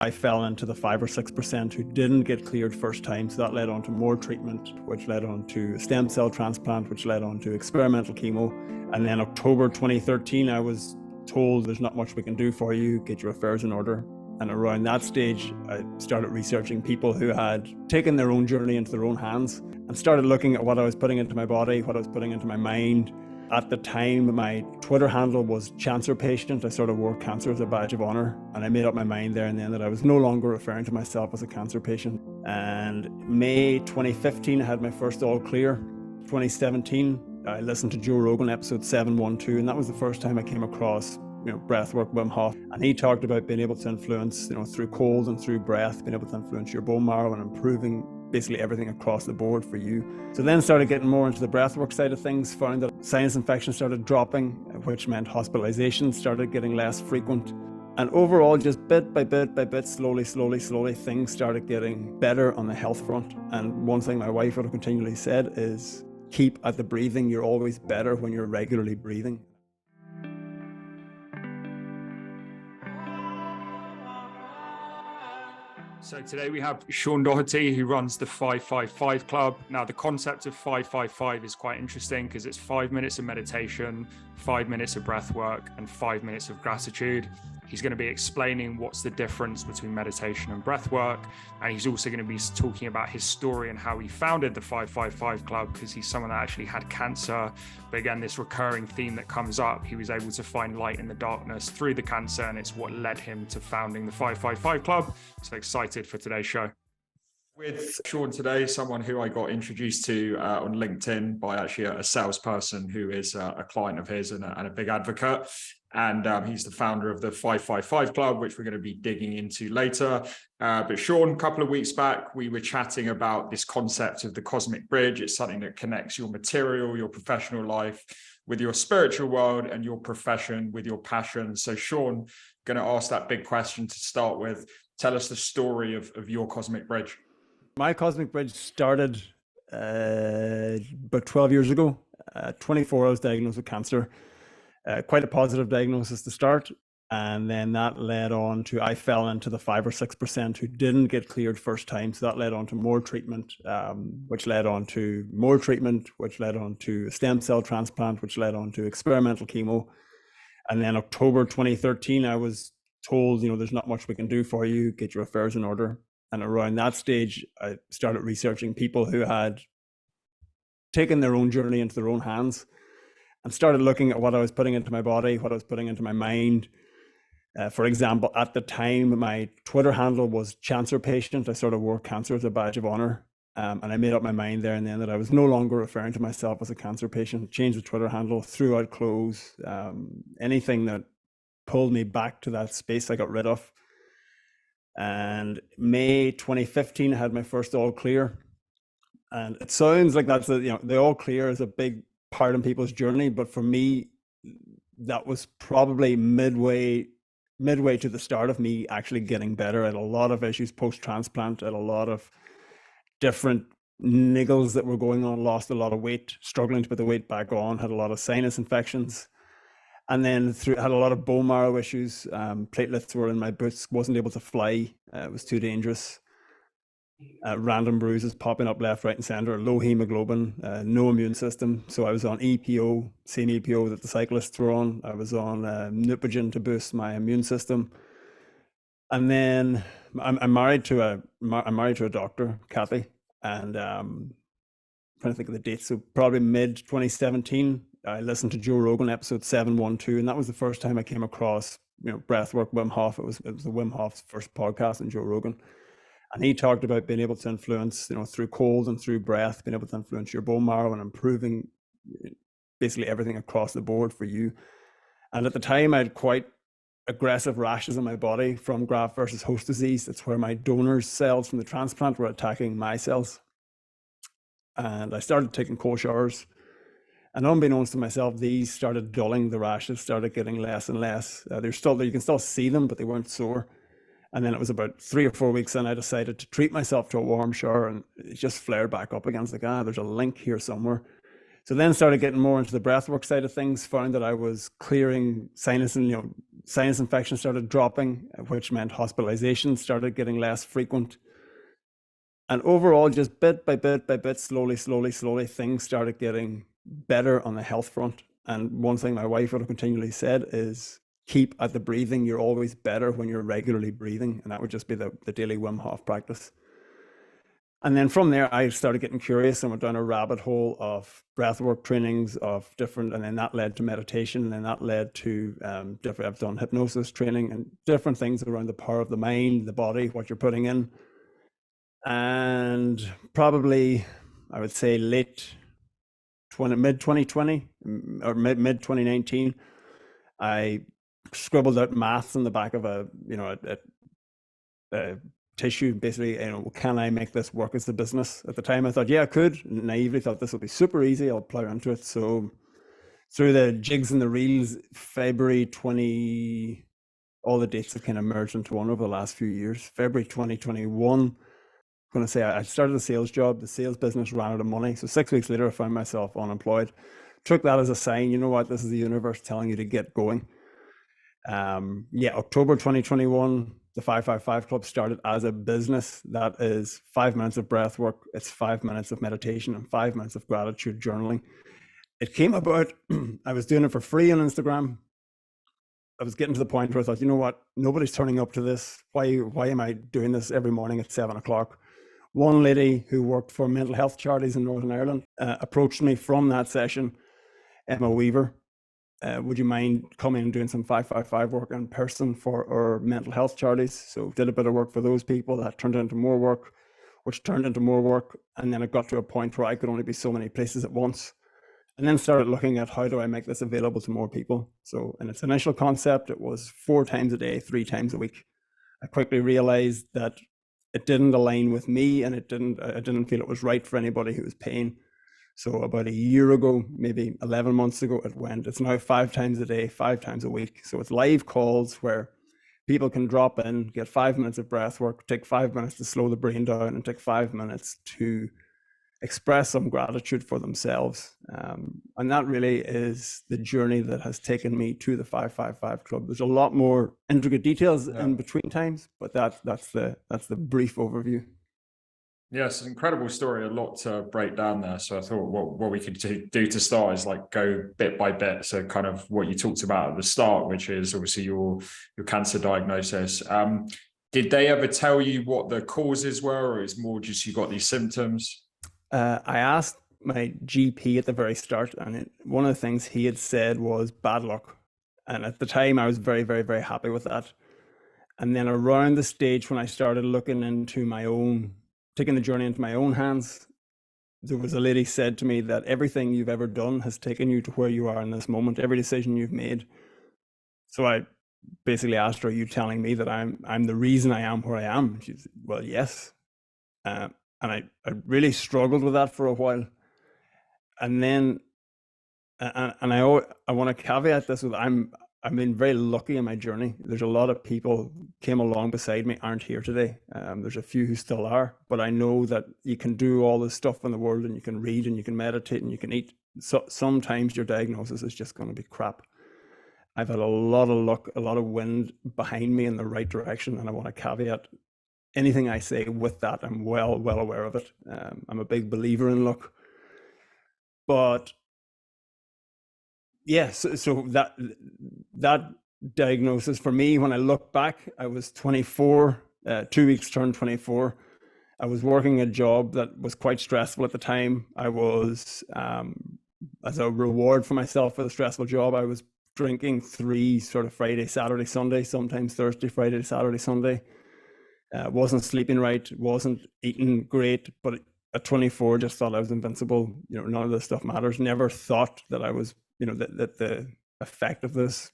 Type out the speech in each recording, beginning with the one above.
I fell into the 5 or 6% who didn't get cleared first time. So that led on to more treatment, which led on to stem cell transplant, which led on to experimental chemo. And then October 2013, I was told there's not much we can do for you, get your affairs in order. And around that stage, I started researching people who had taken their own journey into their own hands and started looking at what I was putting into my body, what I was putting into my mind. At the time, my Twitter handle was Cancer Patient. I sort of wore cancer as a badge of honor. And I made up my mind there and then that I was no longer referring to myself as a cancer patient. And May 2015, I had my first all clear. 2017, I listened to Joe Rogan episode 712, and that was the first time I came across breathwork, Wim Hof. And he talked about being able to influence, through cold and through breath, being able to influence your bone marrow and improving basically everything across the board for you. So then started getting more into the breathwork side of things, found that sinus infections started dropping, which meant hospitalizations started getting less frequent. And overall, just bit by bit, slowly, things started getting better on the health front. And one thing my wife would have continually said is, keep at the breathing. You're always better when you're regularly breathing. So today we have Shaun Douherty, who runs the 555 Club. Now, the concept of 555 is quite interesting because it's 5 minutes of meditation, 5 minutes of breath work, and 5 minutes of gratitude. He's going to be explaining what's the difference between meditation and breath work. And he's also going to be talking about his story and how he founded the 555 Club, because he's someone that actually had cancer. But again, this recurring theme that comes up, he was able to find light in the darkness through the cancer, and it's what led him to founding the 555 Club. So excited for today's show. With Shaun today, someone who I got introduced to on LinkedIn by actually a salesperson who is a client of his and a big advocate. And he's the founder of the 555 Club, which we're going to be digging into later. But Shaun, a couple of weeks back, we were chatting about this concept of the cosmic bridge. It's something that connects your material, your professional life with your spiritual world, and your profession with your passion. So Shaun, going to ask that big question to start with. Tell us the story of your cosmic bridge. My cosmic bridge started about 12 years ago. 24, I was diagnosed with cancer. Quite a positive diagnosis to start. And then that led on to, I fell into the 5 or 6% who didn't get cleared first time. So that led on to more treatment, which led on to more treatment, which led on to stem cell transplant, which led on to experimental chemo. And then October 2013, I was told, there's not much we can do for you, get your affairs in order. And around that stage, I started researching people who had taken their own journey into their own hands and started looking at what I was putting into my body, what I was putting into my mind. For example, at the time, my Twitter handle was Cancer Patient. I sort of wore cancer as a badge of honor. And I made up my mind there and then that I was no longer referring to myself as a cancer patient. Changed the Twitter handle, threw out clothes, anything that pulled me back to that space I got rid of. And May 2015, I had my first all clear. And it sounds like that's the all clear is a big part in people's journey, but for me, that was probably midway to the start of me actually getting better. I had a lot of issues post-transplant, I had a lot of different niggles that were going on, lost a lot of weight, struggling to put the weight back on, had a lot of sinus infections. And then had a lot of bone marrow issues. Platelets were in my boots, wasn't able to fly. It was too dangerous. Random bruises popping up left, right, and center, low hemoglobin, no immune system. So I was on EPO, same EPO that the cyclists were on. I was on Neupogen to boost my immune system. And then I'm married to a doctor, Kathy, and I'm trying to think of the dates. So probably mid 2017. I listened to Joe Rogan episode 712, and that was the first time I came across, breathwork, Wim Hof. It was Wim Hof's first podcast on Joe Rogan. And he talked about being able to influence, through cold and through breath, being able to influence your bone marrow and improving basically everything across the board for you. And at the time, I had quite aggressive rashes on my body from graft versus host disease. That's where my donor cells from the transplant were attacking my cells. And I started taking cold showers. And unbeknownst to myself, these started dulling, the rashes started getting less and less. They're still there, you can still see them, but they weren't sore. And then it was about 3 or 4 weeks, and I decided to treat myself to a warm shower, and it just flared back up again. It's like, there's a link here somewhere. So then started getting more into the breathwork side of things, found that I was clearing sinus and sinus infections started dropping, which meant hospitalizations started getting less frequent. And overall, just bit by bit, slowly, things started getting better on the health front. And one thing my wife would have continually said is, keep at the breathing. You're always better when you're regularly breathing. And that would just be the daily Wim Hof practice. And then from there, I started getting curious and went down a rabbit hole of breathwork trainings of different, and then that led to meditation, and then that led to I've done hypnosis training and different things around the power of the mind, the body, what you're putting in. And probably, I would say mid 2020 or mid 2019, I scribbled out maths on the back of a tissue, basically, can I make this work as a business? At the time, I thought, yeah, I could. Naively thought this would be super easy. I'll plow into it. So through the jigs and the reels, February 20, all the dates have kind of merged into one over the last few years. February 2021, I'm going to say I started a sales job. The sales business ran out of money. So 6 weeks later, I found myself unemployed. Took that as a sign, you know what, this is the universe telling you to get going. October 2021, the 555 Club started as a business. That is 5 minutes of breath work. It's 5 minutes of meditation and 5 minutes of gratitude journaling. It came about, I was doing it for free on Instagram. I was getting to the point where I thought, you know what, nobody's turning up to this. Why am I doing this every morning at 7 o'clock? One lady who worked for mental health charities in Northern Ireland approached me from that session, Emma Weaver. Would you mind coming and doing some 555 work in person for our mental health charities? So did a bit of work for those people. That turned into more work, which turned into more work. And then it got to a point where I could only be so many places at once. And then started looking at how do I make this available to more people? So in its initial concept, it was 4 times a day, 3 times a week. I quickly realized that it didn't align with me, and I didn't feel it was right for anybody who was paying. So about a year ago, maybe 11 months ago, it's now 5 times a day, 5 times a week. So it's live calls where people can drop in, get 5 minutes of breath work, take 5 minutes to slow the brain down, and take 5 minutes to express some gratitude for themselves. And that really is the journey that has taken me to the 555 Club. There's a lot more intricate details in between times, but that's the brief overview. Yes, an incredible story, a lot to break down there. So I thought what we could do to start is like go bit by bit. So kind of what you talked about at the start, which is obviously your cancer diagnosis. Did they ever tell you what the causes were, or is more just you got these symptoms? I asked my GP at the very start, and one of the things he had said was bad luck. And at the time, I was very, very, very happy with that. And then around the stage when I started looking into taking the journey into my own hands, there was a lady said to me that everything you've ever done has taken you to where you are in this moment, every decision you've made. So I basically asked her, are you telling me that I'm the reason I am where I am? She said, well, yes. And I really struggled with that for a while. And then, and I want to caveat this with I've been very lucky in my journey. There's a lot of people came along beside me, aren't here today. There's a few who still are, but I know that you can do all this stuff in the world, and you can read and you can meditate and you can eat. So sometimes your diagnosis is just going to be crap. I've had a lot of luck, a lot of wind behind me in the right direction. And I want to caveat anything I say with that. I'm well aware of it. I'm a big believer in luck. But yes, so that diagnosis for me, when I look back, I was 24, 2 weeks turned 24. I was working a job that was quite stressful at the time. I was, as a reward for myself for the stressful job, I was drinking 3 sort of Friday, Saturday, Sunday, sometimes Thursday, Friday, Saturday, Sunday. Wasn't sleeping right, wasn't eating great, but at 24, just thought I was invincible. None of this stuff matters. Never thought that I was, that the effect of this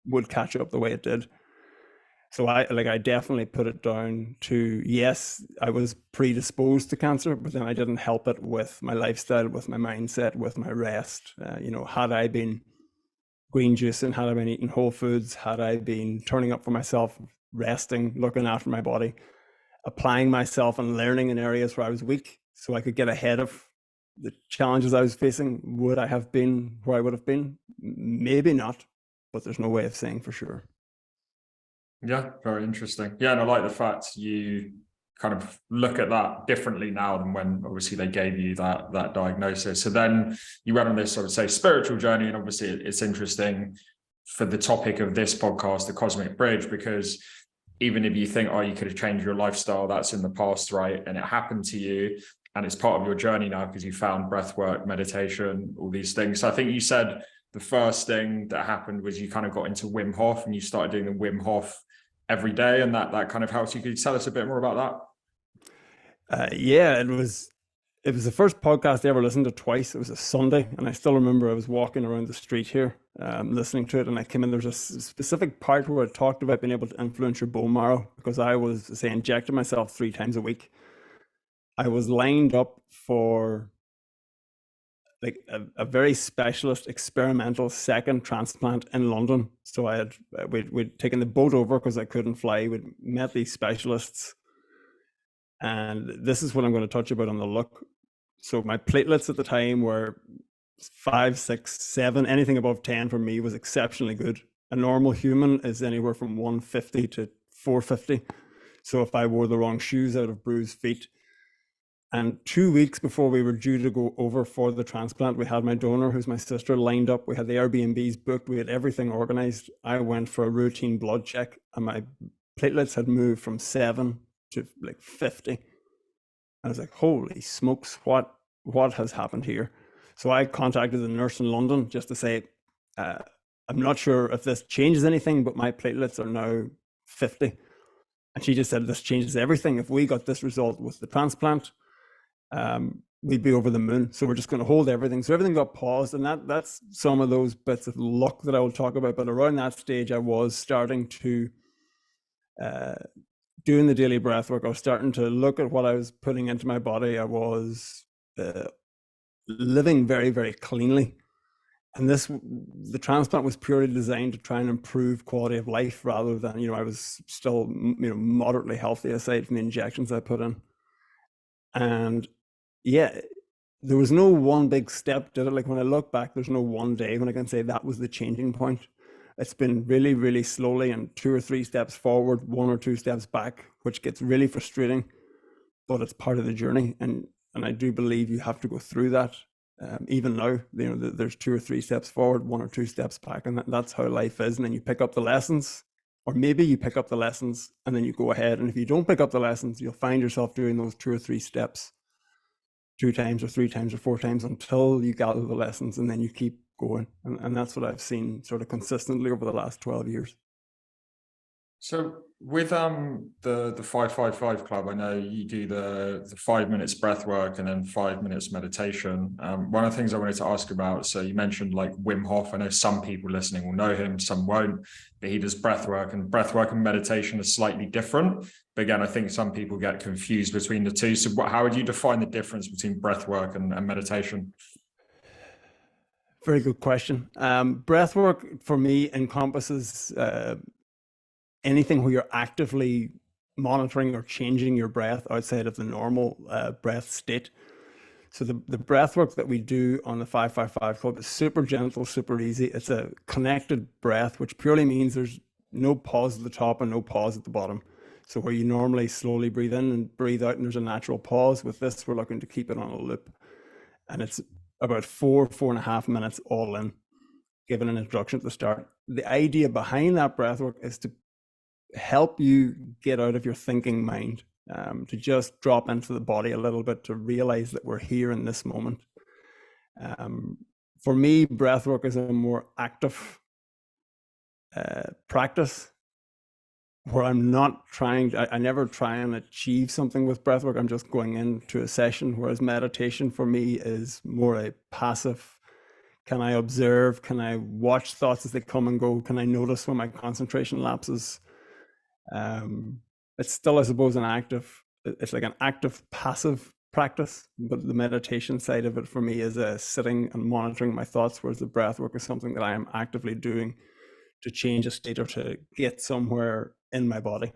would catch up the way it did. So I definitely put it down to, yes, I was predisposed to cancer, but then I didn't help it with my lifestyle, with my mindset, with my rest. Had I been green juicing, had I been eating whole foods, had I been turning up for myself, resting, looking after my body, applying myself and learning in areas where I was weak so I could get ahead of the challenges I was facing, would I have been where I would have been? Maybe not, but there's no way of saying for sure. Yeah, very interesting. Yeah, and I like the fact you kind of look at that differently now than when obviously they gave you that diagnosis. So then you went on this, I would say, spiritual journey, and obviously it's interesting for the topic of this podcast, the cosmic bridge, because even if you think, oh, you could have changed your lifestyle, that's in the past, right? And it happened to you, and it's part of your journey now because you found breath work, meditation, all these things. So I think you said the first thing that happened was you kind of got into Wim Hof and you started doing the Wim Hof every day, and that kind of helps you. Could you tell us a bit more about that? Yeah, it was the first podcast I ever listened to twice. It was a Sunday, and I still remember I was walking around the street here, listening to it, and I came in. There's a specific part where it talked about being able to influence your bone marrow, because I was, say, injecting myself 3 times a week. I was lined up for like a very specialist experimental second transplant in London. So we'd taken the boat over because I couldn't fly. We'd met these specialists, and this is what I'm going to touch about on the look. So my platelets at the time were 5, 6, 7, anything above 10 for me was exceptionally good. A normal human is anywhere from 150 to 450. So if I wore the wrong shoes, I'd have bruised feet. And 2 weeks before we were due to go over for the transplant, we had my donor, who's my sister, lined up. We had the Airbnbs booked. We had everything organized. I went for a routine blood check, and my platelets had moved from 7 to like 50. I was like, holy smokes, what has happened here? So I contacted the nurse in London just to say, I'm not sure if this changes anything, but my platelets are now 50. And she just said, this changes everything. If we got this result with the transplant, we'd be over the moon. So we're just going to hold everything. So everything got paused, and that's some of those bits of luck that I will talk about. But around that stage, I was starting to doing the daily breath work. I was starting to look at what I was putting into my body. I was living very, very cleanly. And the transplant was purely designed to try and improve quality of life rather than, I was still, moderately healthy aside from the injections I put in. And yeah, there was no one big step, did it? Like when I look back, there's no one day when I can say that was the changing point. It's been really, really slowly, and 2 or 3 steps forward, 1 or 2 steps back, which gets really frustrating, but it's part of the journey. And I do believe you have to go through that. Even now, there's 2 or 3 steps forward, 1 or 2 steps back, and that's how life is. And then you pick up the lessons, or maybe you pick up the lessons and then you go ahead. And if you don't pick up the lessons, you'll find yourself doing those 2 or 3 steps 2 times or 3 times or 4 times until you gather the lessons, and then you keep going. And that's what I've seen sort of consistently over the last 12 years. So with the 555 club, I know you do the 5 minutes breath work and then 5 minutes meditation. One of the things I wanted to ask about, so you mentioned like Wim Hof. I know some people listening will know him, some won't, but he does breath work and meditation are slightly different. But again, I think some people get confused between the two. So how would you define the difference between breath work and meditation? Very good question. Breath work for me encompasses anything where you're actively monitoring or changing your breath outside of the normal breath state. So the breath work that we do on the 555 club is super gentle, super easy. It's a connected breath, which purely means there's no pause at the top and no pause at the bottom. So where you normally slowly breathe in and breathe out and there's a natural pause, with this, we're looking to keep it on a loop. And it's about 4.5 minutes all in, given an introduction at the start. The idea behind that breath work is to help you get out of your thinking mind, to just drop into the body a little bit, to realize that we're here in this moment. For me, breath work is a more active practice where I'm not trying, I never try and achieve something with breath work. I'm just going into a session, whereas meditation for me is more a passive. Can I observe? Can I watch thoughts as they come and go? Can I notice when my concentration lapses? It's still, I suppose, it's like an active passive practice, but the meditation side of it for me is sitting and monitoring my thoughts, whereas the breath work is something that I am actively doing to change a state or to get somewhere in my body.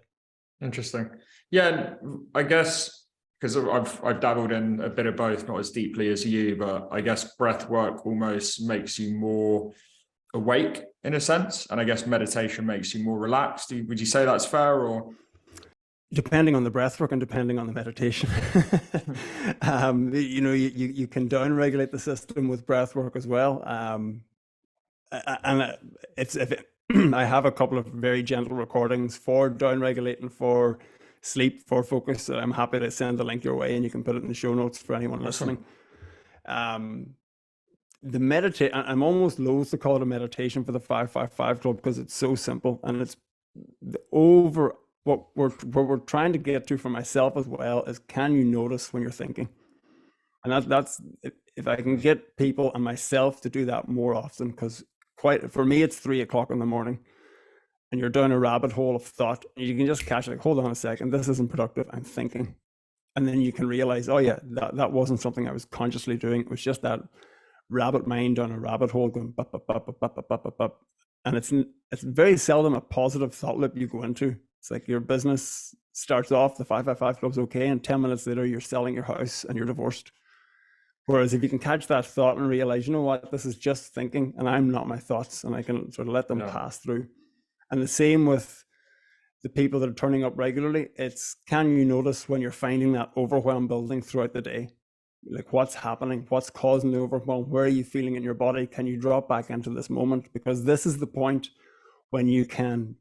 Interesting. Yeah, I guess because I've dabbled in a bit of both, not as deeply as you, but I guess breath work almost makes you more awake in a sense, and I guess meditation makes you more relaxed. Would you say that's fair? Or depending on the breath work and depending on the meditation. You can down regulate the system with breath work as well. And it's if it, I have a couple of very gentle recordings for down regulating, for sleep, for focus, that I'm happy to send the link your way, and you can put it in the show notes for anyone listening. The meditate, I'm almost loath to call it a meditation for the 555 club because it's so simple, and it's over what we're trying to get to for myself as well is, can you notice when you're thinking? And that's if I can get people and myself to do that more often, because for me it's 3 o'clock in the morning and you're down a rabbit hole of thought, and you can just catch like, hold on a second, this isn't productive, I'm thinking. And then you can realize, oh yeah, that wasn't something I was consciously doing. It was just that rabbit mind down a rabbit hole going bup, bup, bup, bup, bup, bup, bup, bup. And it's very seldom a positive thought loop you go into. It's like your business starts off, the 555 club's okay, and 10 minutes later you're selling your house and you're divorced. Whereas if you can catch that thought and realize, you know what, this is just thinking and I'm not my thoughts, and I can sort of let them pass through. And the same with the people that are turning up regularly. It's, can you notice when you're finding that overwhelm building throughout the day? Like, what's happening? What's causing the overwhelm? Where are you feeling in your body? Can you drop back into this moment? Because this is the point when you can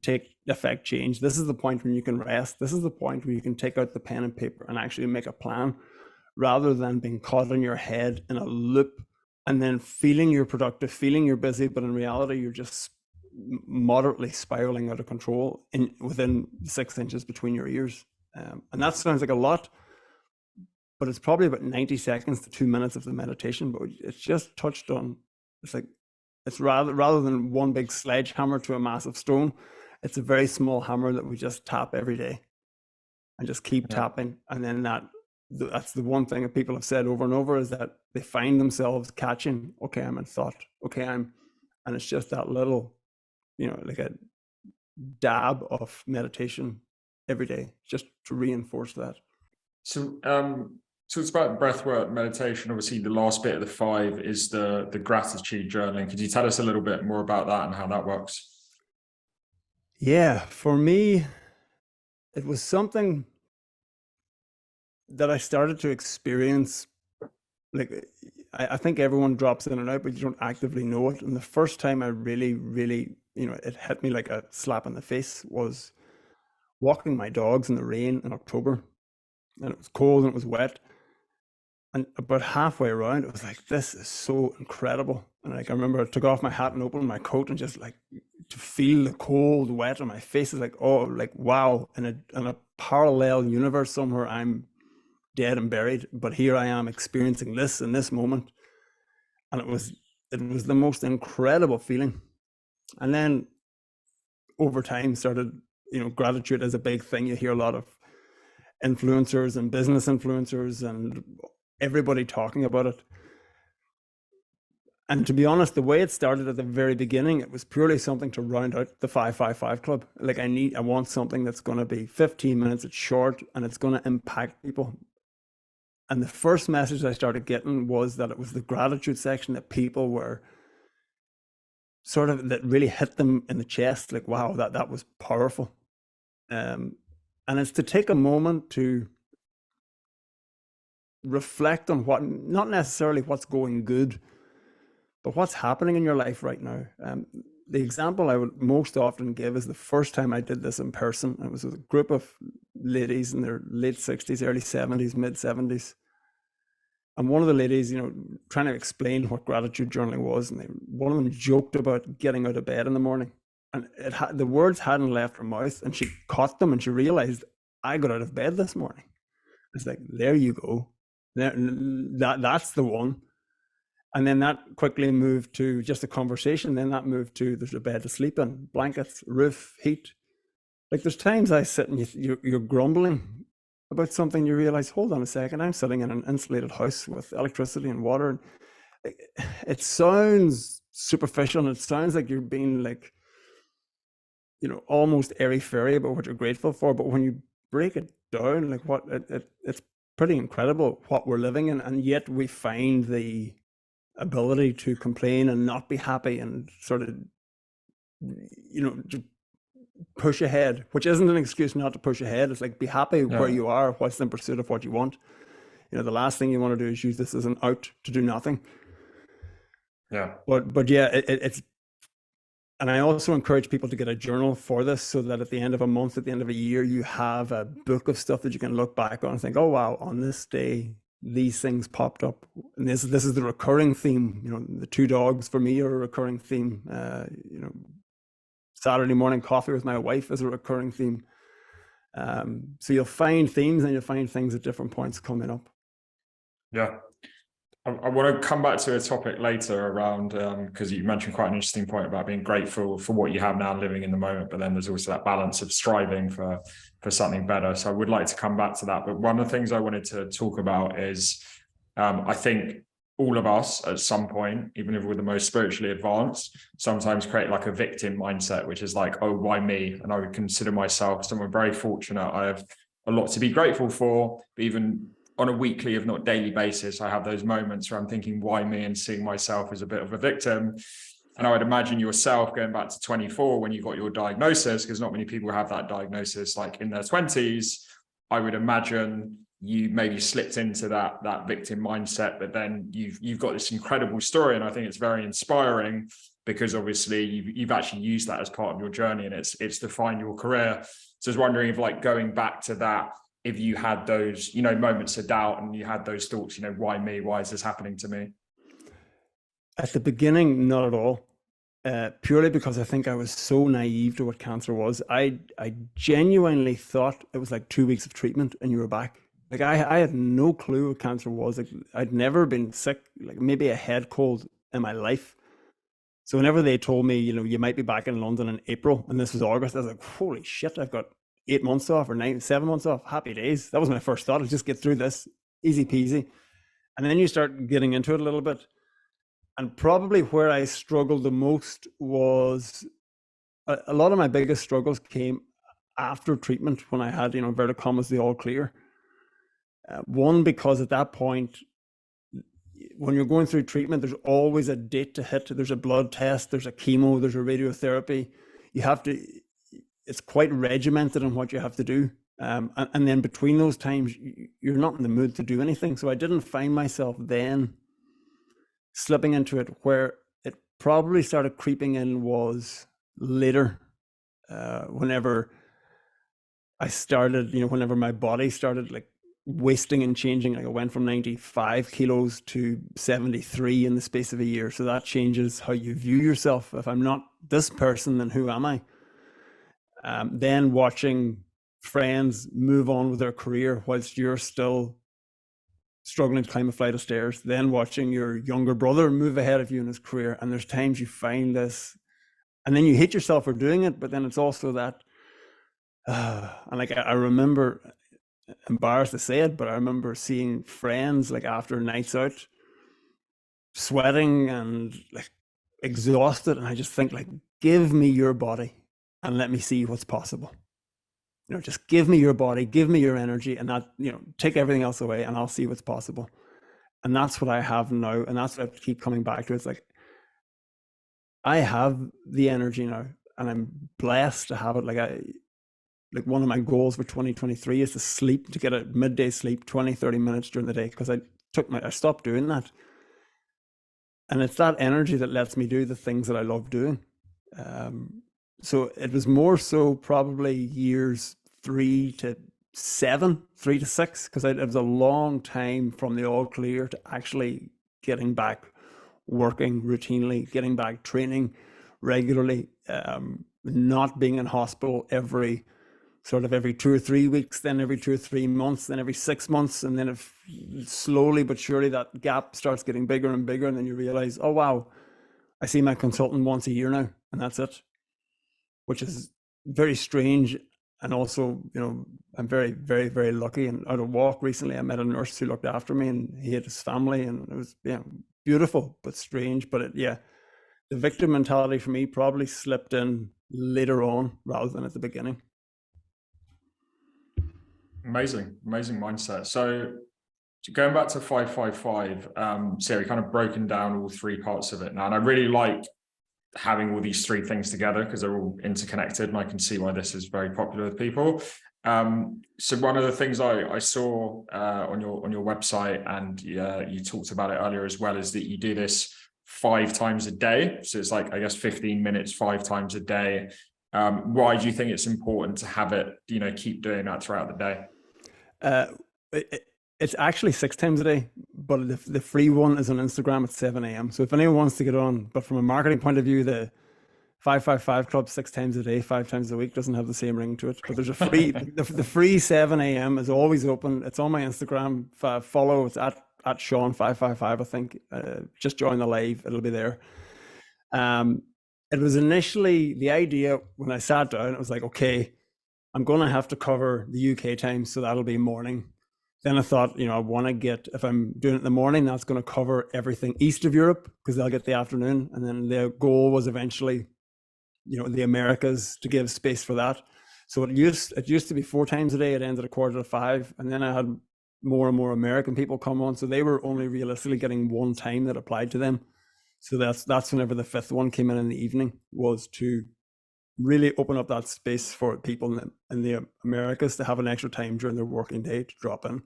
affect change. This is the point when you can rest. This is the point where you can take out the pen and paper and actually make a plan, rather than being caught in your head in a loop and then feeling you're productive, feeling you're busy, but in reality, you're just moderately spiraling out of control within 6 inches between your ears. And that sounds like a lot, but it's probably about 90 seconds to 2 minutes of the meditation, but it's just touched on. It's like, it's rather than one big sledgehammer to a massive stone, it's a very small hammer that we just tap every day and just keep tapping. And then that's the one thing that people have said over and over, is that they find themselves catching, okay, I'm in thought, and it's just that little, like a dab of meditation every day, just to reinforce that. So it's about breathwork, meditation. Obviously, the last bit of the 5 is the gratitude journaling. Could you tell us a little bit more about that and how that works? Yeah, for me, it was something that I started to experience. Like, I think everyone drops in and out, but you don't actively know it. And the first time I really, really, it hit me like a slap in the face was walking my dogs in the rain in October, and it was cold and it was wet. And about halfway around, it was like, this is so incredible. And like, I remember I took off my hat and opened my coat, and just like to feel the cold wet on my face is like, oh, like, wow. In a parallel universe somewhere, I'm dead and buried, but here I am experiencing this in this moment. And it was the most incredible feeling. And then over time started, gratitude is a big thing. You hear a lot of influencers and business influencers and everybody talking about it. And to be honest, the way it started at the very beginning, it was purely something to round out the 555 club. Like, I want something that's going to be 15 minutes, it's short, and it's going to impact people. And the first message I started getting was that it was the gratitude section that people were that really hit them in the chest. Like, wow, that was powerful. And it's to take a moment to reflect on not necessarily what's going good, but what's happening in your life right now. The example I would most often give is the first time I did this in person. It was a group of ladies in their late 60s, early 70s, mid 70s. And one of the ladies, trying to explain what gratitude journaling was, and one of them joked about getting out of bed in the morning. And the words hadn't left her mouth, and she caught them, and she realized, I got out of bed this morning. It's like, there you go. That's the one. And then that quickly moved to just a conversation. Then that moved to, there's a bed to sleep in, blankets, roof, heat. Like, there's times I sit and you're grumbling about something, you realize, hold on a second, I'm sitting in an insulated house with electricity and water. It sounds superficial, and it sounds like you're being like, almost airy-fairy about what you're grateful for. But when you break it down, like it's pretty incredible what we're living in, and yet we find the ability to complain and not be happy and sort of, to push ahead, which isn't an excuse not to push ahead. It's like, be happy where you are whilst in pursuit of what you want. The last thing you want to do is use this as an out to do nothing. But yeah, it's, and I also encourage people to get a journal for this, so that at the end of a month, at the end of a year, you have a book of stuff that you can look back on and think, oh wow, on this day these things popped up, and this is the recurring theme. The two dogs for me are a recurring theme. Saturday morning coffee with my wife is a recurring theme. So you'll find themes, and you'll find things at different points coming up. Yeah. I want to come back to a topic later around, because you mentioned quite an interesting point about being grateful for what you have now, living in the moment, but then there's also that balance of striving for something better. So I would like to come back to that. But one of the things I wanted to talk about is, I think all of us at some point, even if we're the most spiritually advanced, sometimes create like a victim mindset, which is like, oh, why me? And I would consider myself someone very fortunate. I have a lot to be grateful for, but even on a weekly, if not daily basis, I have those moments where I'm thinking, why me? And seeing myself as a bit of a victim. And I would imagine yourself going back to 24 when you got your diagnosis, because not many people have that diagnosis like in their 20s. I would imagine you maybe slipped into that victim mindset, but then you've got this incredible story. And I think it's very inspiring, because obviously you've actually used that as part of your journey, and it's defined your career. So I was wondering if, like, going back to that, if you had those, moments of doubt and you had those thoughts, why me? Why is this happening to me? At the beginning, not at all. Purely because I think I was so naive to what cancer was. I genuinely thought it was like 2 weeks of treatment and you were back. Like I had no clue what cancer was. Like I'd never been sick, like maybe a head cold in my life. So whenever they told me, you might be back in London in April, and this was August, I was like, holy shit, I've got 8 months off or 7 months off. Happy days. That was my first thought. I'll just get through this, easy peasy. And then you start getting into it a little bit. And probably where I struggled the most was a lot of my biggest struggles came after treatment, when I had, inverted commas, the all clear. One, because at that point, when you're going through treatment, there's always a date to hit. There's a blood test, there's a chemo, there's a radiotherapy. It's quite regimented on what you have to do. And then between those times, you're not in the mood to do anything. So I didn't find myself then slipping into it. Where it probably started creeping in was later, whenever I started, whenever my body started like wasting and changing. Like I went from 95 kilos to 73 in the space of a year. So that changes how you view yourself. If I'm not this person, then who am I? Then watching friends move on with their career whilst you're still struggling to climb a flight of stairs, then watching your younger brother move ahead of you in his career. And there's times you find this, and then you hate yourself for doing it, but then it's also that, and like I remember, embarrassed to say it, but I remember seeing friends like after nights out, sweating and like exhausted, and I just think like, give me your body and let me see what's possible. Just give me your body, give me your energy, and that, take everything else away and I'll see what's possible. And that's what I have now. And that's what I keep coming back to. It's like, I have the energy now, and I'm blessed to have it. Like one of my goals for 2023 is to get a midday sleep, 20-30 minutes during the day, because I stopped doing that. And it's that energy that lets me do the things that I love doing. So it was more so probably years 3 to 6, because it was a long time from the all clear to actually getting back working routinely, getting back training regularly, not being in hospital every 2 or 3 weeks, then every 2 or 3 months, then every 6 months. And then if slowly but surely that gap starts getting bigger and bigger, and then you realize, oh wow, I see my consultant once a year now, and that's it. Which is very strange. And also, I'm very, very, very lucky. And out of walk recently, I met a nurse who looked after me, and he had his family, and it was beautiful, but strange. But the victim mentality for me probably slipped in later on rather than at the beginning. Amazing mindset. So going back to 555, so we kind of broken down all three parts of it now, and I really like having all these three things together because they're all interconnected, and I can see why this is very popular with people. So one of the things I saw on your website, and you talked about it earlier as well, is that you do this 5 times a day. So it's like, I guess, 15 minutes 5 times a day. Why do you think it's important to have it, keep doing that throughout the day? It's actually 6 times a day, but the free one is on Instagram at 7 a.m. So if anyone wants to get on, but from a marketing point of view, the 555 club 6 times a day, 5 times a week doesn't have the same ring to it. But there's a free, the free 7 a.m. is always open. It's on my Instagram. Follow, it's at Shaun555, I think. Just join the live, it'll be there. It was initially the idea when I sat down, it was like, okay, I'm going to have to cover the UK time, so that'll be morning. Then I thought, I want to get, if I'm doing it in the morning, that's going to cover everything east of Europe because they'll get the afternoon. And then the goal was eventually, the Americas, to give space for that. So it used to be 4 times a day. It ended at 4:45. And then I had more and more American people come on. So they were only realistically getting 1 time that applied to them. So that's whenever the 5th one came in the evening, was to really open up that space for people in the Americas to have an extra time during their working day to drop in.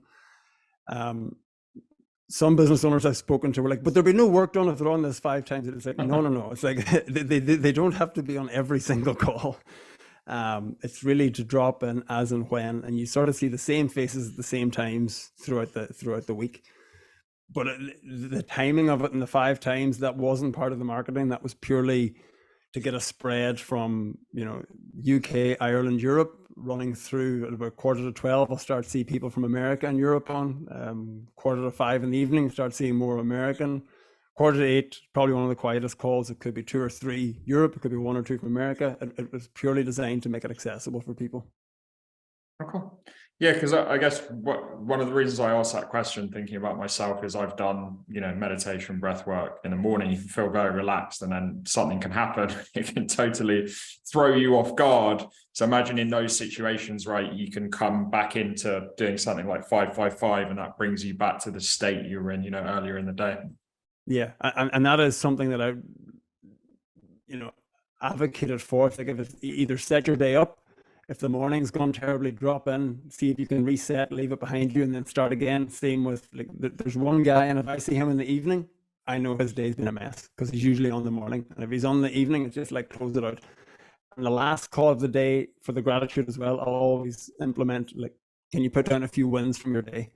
Some business owners I've spoken to were like, but there'll be no work done if they're on this 5 times. It's like, no. It's like they don't have to be on every single call. It's really to drop in as and when, and you sort of see the same faces at the same times throughout the week. But the timing of it and the 5 times, that wasn't part of the marketing. That was purely to get a spread from, UK, Ireland, Europe, running through at about 11:45. I'll start see people from America and Europe on. 4:45 in the evening, start seeing more American. 7:45, probably one of the quietest calls. It could be 2 or 3 Europe. It could be 1 or 2 from America. It was purely designed to make it accessible for people. Okay. Yeah, because I guess one of the reasons I asked that question, thinking about myself, is I've done, meditation, breath work in the morning. You can feel very relaxed, and then something can happen. It can totally throw you off guard. So imagine in those situations, right, you can come back into doing something like 555, and that brings you back to the state you were in, earlier in the day. Yeah, and that is something that I, advocated for. If it's either set your day up, if the morning's gone terribly, drop in, see if you can reset, leave it behind you, and then start again. Same with, there's one guy, and if I see him in the evening, I know his day's been a mess because he's usually on the morning. And if he's on the evening, it's just like close it out. And the last call of the day for the gratitude as well, I'll always implement, can you put down a few wins from your day?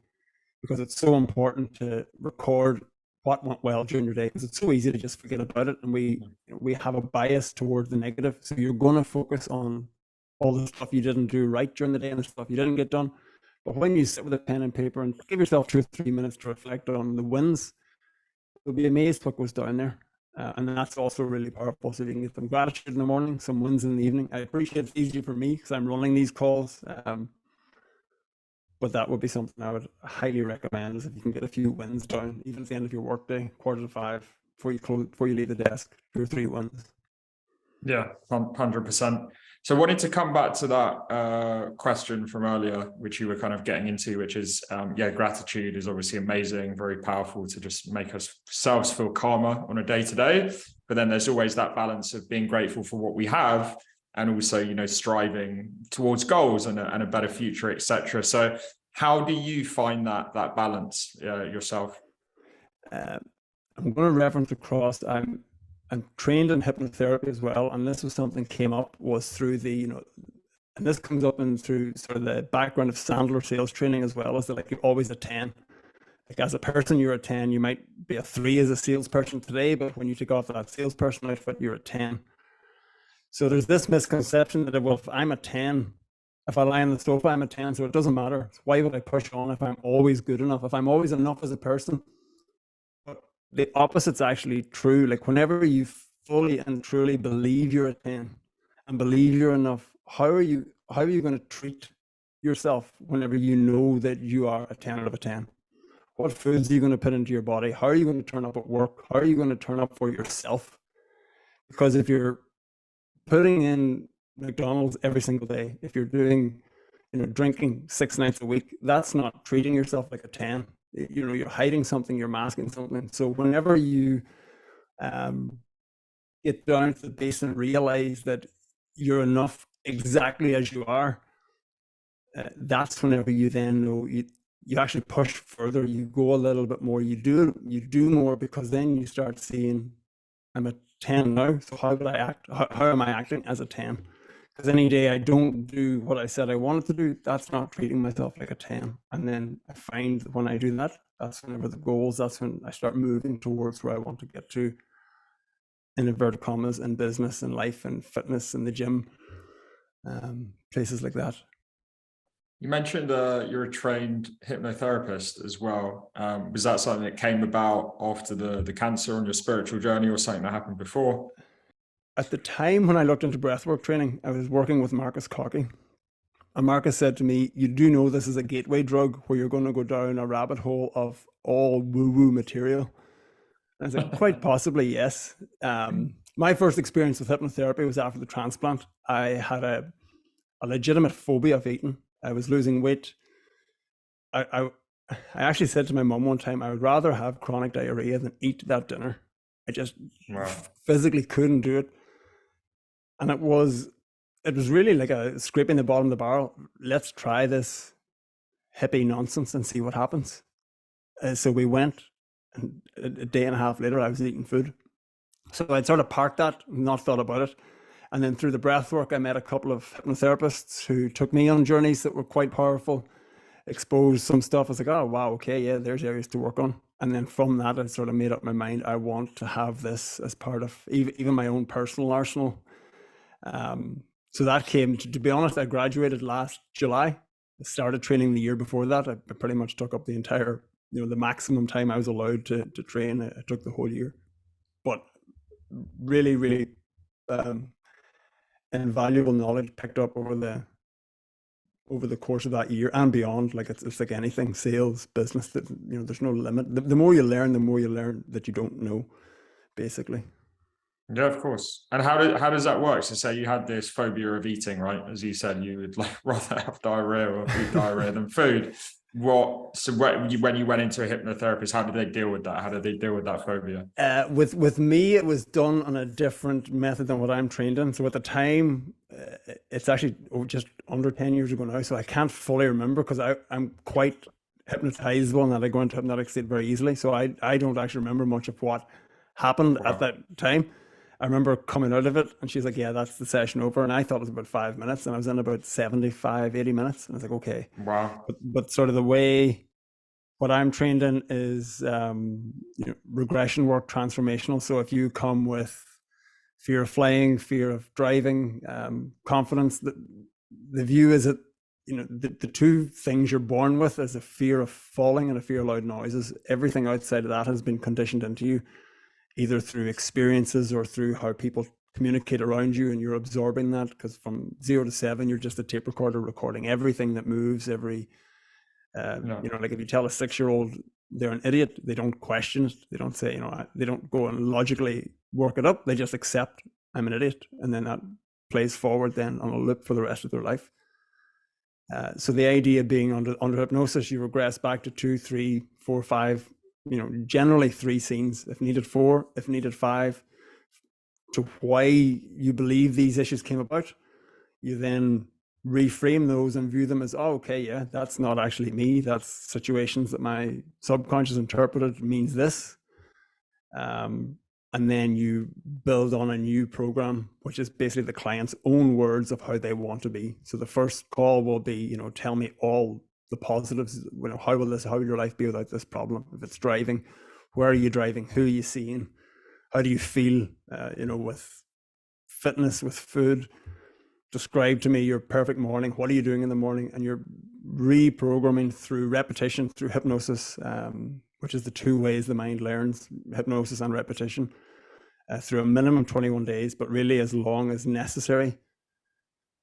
Because it's so important to record what went well during your day, because it's so easy to just forget about it. And we have a bias towards the negative. So you're going to focus on all the stuff you didn't do right during the day and the stuff you didn't get done. But when you sit with a pen and paper and give yourself 2 or 3 minutes to reflect on the wins, you'll be amazed what goes down there. And that's also really powerful. So if you can get some gratitude in the morning, some wins in the evening. I appreciate it's easier for me because I'm running these calls. But that would be something I would highly recommend, is if you can get a few wins down, even at the end of your workday, 4:45, before you leave the desk, 2 or 3 wins. Yeah, 100%. So I wanted to come back to that question from earlier, which you were kind of getting into, which is, gratitude is obviously amazing, very powerful to just make ourselves feel calmer on a day-to-day. But then there's always that balance of being grateful for what we have, and also, striving towards goals and a better future, etc. So how do you find that balance yourself? I'm going to reference across, I'm trained in hypnotherapy as well, and this was something came up was through the, and this comes up in through sort of the background of Sandler sales training as well, is that you're always a 10. As a person, you're a 10. You might be a 3 as a salesperson today, but when you take off that salesperson outfit, you're a 10. So there's this misconception that, well, if I'm a 10, if I lie on the sofa, I'm a 10, so it doesn't matter. Why would I push on if I'm always good enough, if I'm always enough as a person? But the opposite's actually true. Whenever you fully and truly believe you're a 10 and believe you're enough, how are you going to treat yourself whenever you know that you are a 10 out of a 10? What foods are you going to put into your body? How are you going to turn up at work? How are you going to turn up for yourself? Because if you're putting in McDonald's every single day, if you're doing, drinking 6 nights a week, that's not treating yourself like a 10. you're hiding something, you're masking something. So whenever you get down to the base and realize that you're enough exactly as you are, that's whenever you then know you actually push further, you go a little bit more, you do more, because then you start seeing, I'm a 10 now, so how would I act? How am I acting as a 10? Because any day I don't do what I said I wanted to do, that's not treating myself like a 10. And then I find that when I do that, that's whenever the goals, that's when I start moving towards where I want to get to, in inverted commas, in business and life and fitness and the gym, places like that. You mentioned you're a trained hypnotherapist as well. Was that something that came about after the cancer on your spiritual journey, or something that happened before? At the time when I looked into breathwork training, I was working with Marcus Cockey. And Marcus said to me, you do know this is a gateway drug where you're going to go down a rabbit hole of all woo-woo material? And I said, quite possibly, yes. My first experience with hypnotherapy was after the transplant. I had a legitimate phobia of eating. I was losing weight. I actually said to my mom one time, I would rather have chronic diarrhea than eat that dinner. I just physically couldn't do it. And it was really like a scraping the bottom of the barrel. Let's try this hippie nonsense and see what happens. So we went, and a day and a half later, I was eating food. So I'd sort of parked that, not thought about it. And then through the breath work, I met a couple of hypnotherapists who took me on journeys that were quite powerful, exposed some stuff. I was like, oh, wow, okay, yeah, there's areas to work on. And then from that, I sort of made up my mind, I want to have this as part of even my own personal arsenal. So that came, to be honest, I graduated last July. I started training the year before that. I pretty much took up the entire, the maximum time I was allowed to train. I took the whole year. But really, really invaluable knowledge picked up over the course of that year and beyond. Like it's like anything, sales, business, that there's no limit. The more you learn that you don't know, basically. Yeah, of course. And how does that work? So say you had this phobia of eating, right? As you said, you would rather have diarrhea or eat diarrhea than food. When you went into a hypnotherapist, how did they deal with that? How did they deal with that phobia? With me, it was done on a different method than what I'm trained in. So at the time, it's actually just under 10 years ago now. So I can't fully remember, because I'm quite hypnotizable and that I go into hypnotic state very easily. So I don't actually remember much of what happened at that time. I remember coming out of it and she's like, yeah, that's the session over. And I thought it was about 5 minutes, and I was in about 75, 80 minutes. And I was like, okay. Wow. But sort of the way, what I'm trained in is regression work, transformational. So if you come with fear of flying, fear of driving, confidence, the view is that, the two things you're born with is a fear of falling and a fear of loud noises. Everything outside of that has been conditioned into you, either through experiences or through how people communicate around you, and you're absorbing that, because from 0 to 7, you're just a tape recorder recording everything that moves, like if you tell a 6-year-old they're an idiot, they don't question it. They don't say, they don't go and logically work it up. They just accept, I'm an idiot. And then that plays forward then on a loop for the rest of their life. So the idea being under hypnosis, you regress back to 2, 3, 4, 5, generally 3 scenes, if needed 4, if needed 5, to why you believe these issues came about. You then reframe those and view them as, oh, okay, yeah, that's not actually me. That's situations that my subconscious interpreted means this. And then you build on a new program, which is basically the client's own words of how they want to be. So the first call will be, tell me all the positives. How will your life be without this problem? If it's driving, where are you driving? Who are you seeing? How do you feel? With fitness, with food. Describe to me your perfect morning. What are you doing in the morning? And you're reprogramming through repetition, through hypnosis, which is the 2 ways the mind learns: hypnosis and repetition, through a minimum 21 days, but really as long as necessary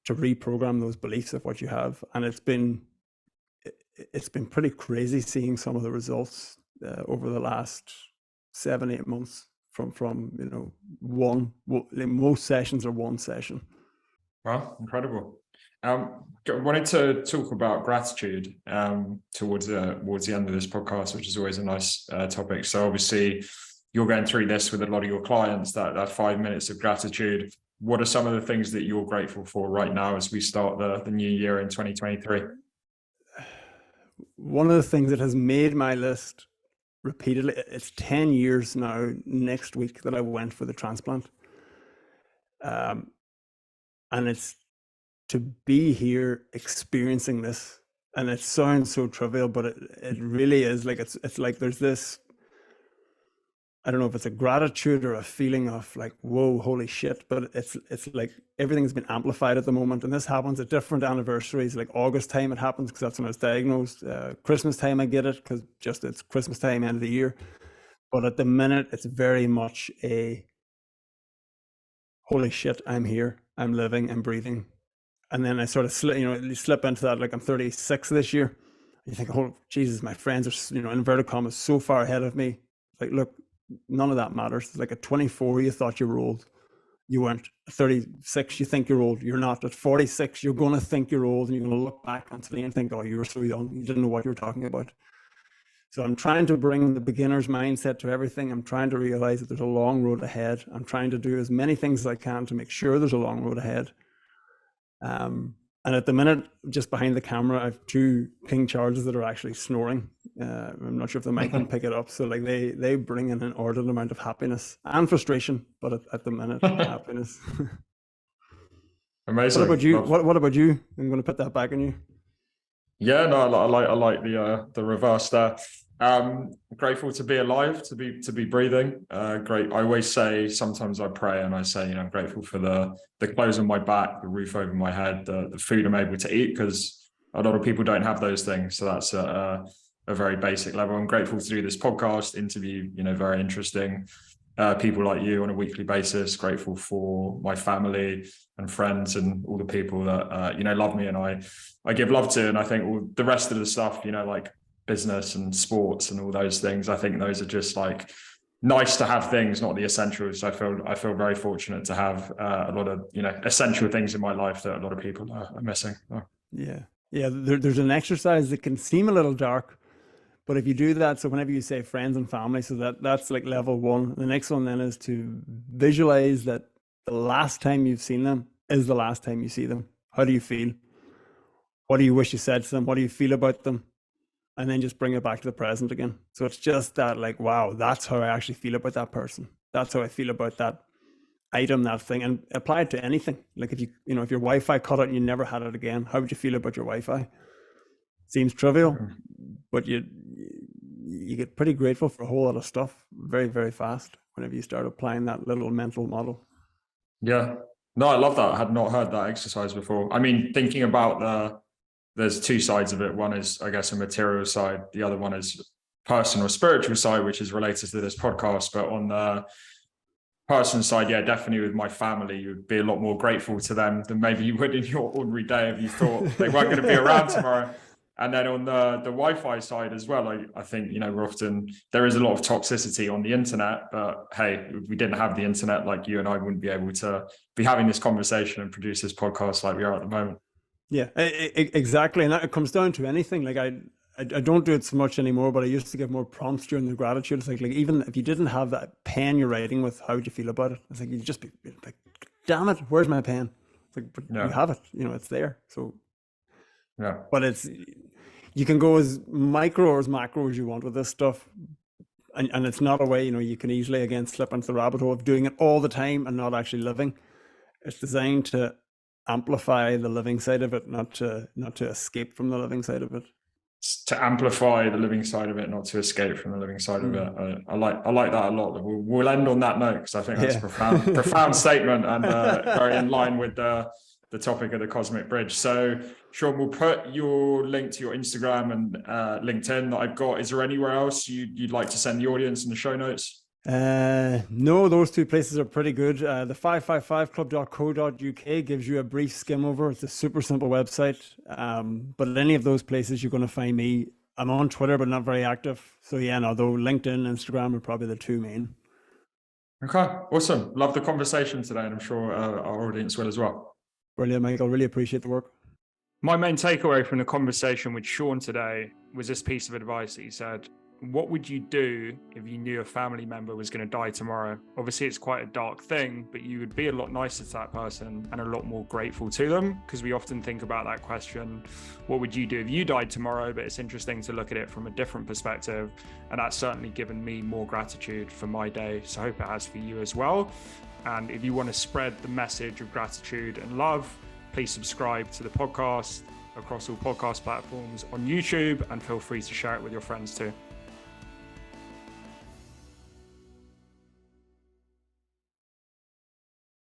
to reprogram those beliefs of what you have. And it's been pretty crazy seeing some of the results over the last 7-8 months from most sessions are 1 session. Wow, incredible. I wanted to talk about gratitude towards the end of this podcast, which is always a nice topic. So obviously you're going through this with a lot of your clients, that 5 minutes of gratitude. What are some of the things that you're grateful for right now as we start the new year in 2023? One of the things that has made my list repeatedly, it's 10 years now next week that I went for the transplant. And it's to be here experiencing this. And it sounds so trivial, but it really is. Like it's like there's this, I don't know if it's a gratitude or a feeling of like, whoa, holy shit. But it's like everything's been amplified at the moment. And this happens at different anniversaries, like August time it happens because that's when I was diagnosed. Christmas time I get it because just it's Christmas time, end of the year. But at the minute, it's very much a, holy shit, I'm here, I'm living, I'm breathing. And then I sort of slip into that, like I'm 36 this year. You think, oh, Jesus, my friends are, inverted commas, so far ahead of me. Like, look, none of that matters. It's like at 24, you thought you were old. You weren't. At 36, you think you're old. You're not. At 46, you're going to think you're old and you're going to look back on today and think, oh, you were so young. You didn't know what you were talking about. So I'm trying to bring the beginner's mindset to everything. I'm trying to realize that there's a long road ahead. I'm trying to do as many things as I can to make sure there's a long road ahead. And at the minute, just behind the camera, I have two King Charles that are actually snoring. I'm not sure if the mic can pick it up. So like they bring in an inordinate amount of happiness and frustration, but at the minute, happiness. Amazing. What about you? What about you? I'm going to put that back on you. Yeah, no, I like the reverse there. Grateful to be alive, to be breathing. Great. I always say, sometimes I pray and I say, I'm grateful for the clothes on my back, the roof over my head, the food I'm able to eat, because a lot of people don't have those things. So that's a very basic level. I'm grateful to do this podcast, interview, very interesting people like you on a weekly basis. Grateful for my family and friends and all the people that love me and I give love to. And I think all the rest of the stuff, like business and sports and all those things, I think those are just like nice to have things, not the essentials. I feel very fortunate to have a lot of essential things in my life that a lot of people are missing. Yeah there's an exercise that can seem a little dark, but if you do that, so whenever you say friends and family, so that's like level one. The next one then is to visualize that the last time you've seen them is the last time you see them. How do you feel? What do you wish you said to them? What do you feel about them? And then just bring it back to the present again. So it's just that, like, wow, that's how I actually feel about that person. That's how I feel about that item, that thing, and apply it to anything. Like if if your Wi-Fi cut out and you never had it again, how would you feel about your Wi-Fi? Seems trivial, but you get pretty grateful for a whole lot of stuff very, very fast whenever you start applying that little mental model. Yeah, no, I love that. I had not heard that exercise before. I mean, thinking about there's two sides of it. One is, I guess, a material side. The other one is personal, spiritual side, which is related to this podcast. But on the personal side, yeah, definitely with my family, you'd be a lot more grateful to them than maybe you would in your ordinary day if you thought they weren't going to be around tomorrow. And then on the Wi-Fi side as well, I think, we're often, there is a lot of toxicity on the internet, but hey, if we didn't have the internet, like you and I wouldn't be able to be having this conversation and produce this podcast like we are at the moment. Yeah, exactly. And that, it comes down to anything. Like I don't do it so much anymore, but I used to give more prompts during the gratitude. It's like even if you didn't have that pen you're writing with, how would you feel about it? It's like, you'd just be like, damn it, where's my pen? It's like, but you have it, it's there. So yeah, but you can go as micro or as macro as you want with this stuff. And it's not a way, you can easily, again, slip into the rabbit hole of doing it all the time and not actually living. It's designed to amplify the living side of it, not to escape from the living side of it. To amplify the living side of it, not to escape from the living side of it. I like that a lot. We'll end on that note because I think that's a profound statement and very in line with the topic of the Cosmic Bridge. So, Shaun, we'll put your link to your Instagram and LinkedIn that I've got. Is there anywhere else you'd like to send the audience in the show notes? No, those two places are pretty good. The 555club.co.uk gives you a brief skim over. It's a super simple website. But at any of those places, you're going to find me. I'm on Twitter, but not very active. So yeah, no, though LinkedIn, Instagram are probably the two main. Okay, awesome. Love the conversation today, and I'm sure our audience will as well. Brilliant, Michael. Really appreciate the work. My main takeaway from the conversation with Shaun today was this piece of advice that he said: what would you do if you knew a family member was going to die tomorrow? Obviously, it's quite a dark thing, but you would be a lot nicer to that person and a lot more grateful to them, because we often think about that question, what would you do if you died tomorrow? But it's interesting to look at it from a different perspective. And that's certainly given me more gratitude for my day. So I hope it has for you as well. And if you want to spread the message of gratitude and love, please subscribe to the podcast across all podcast platforms on YouTube, and feel free to share it with your friends too.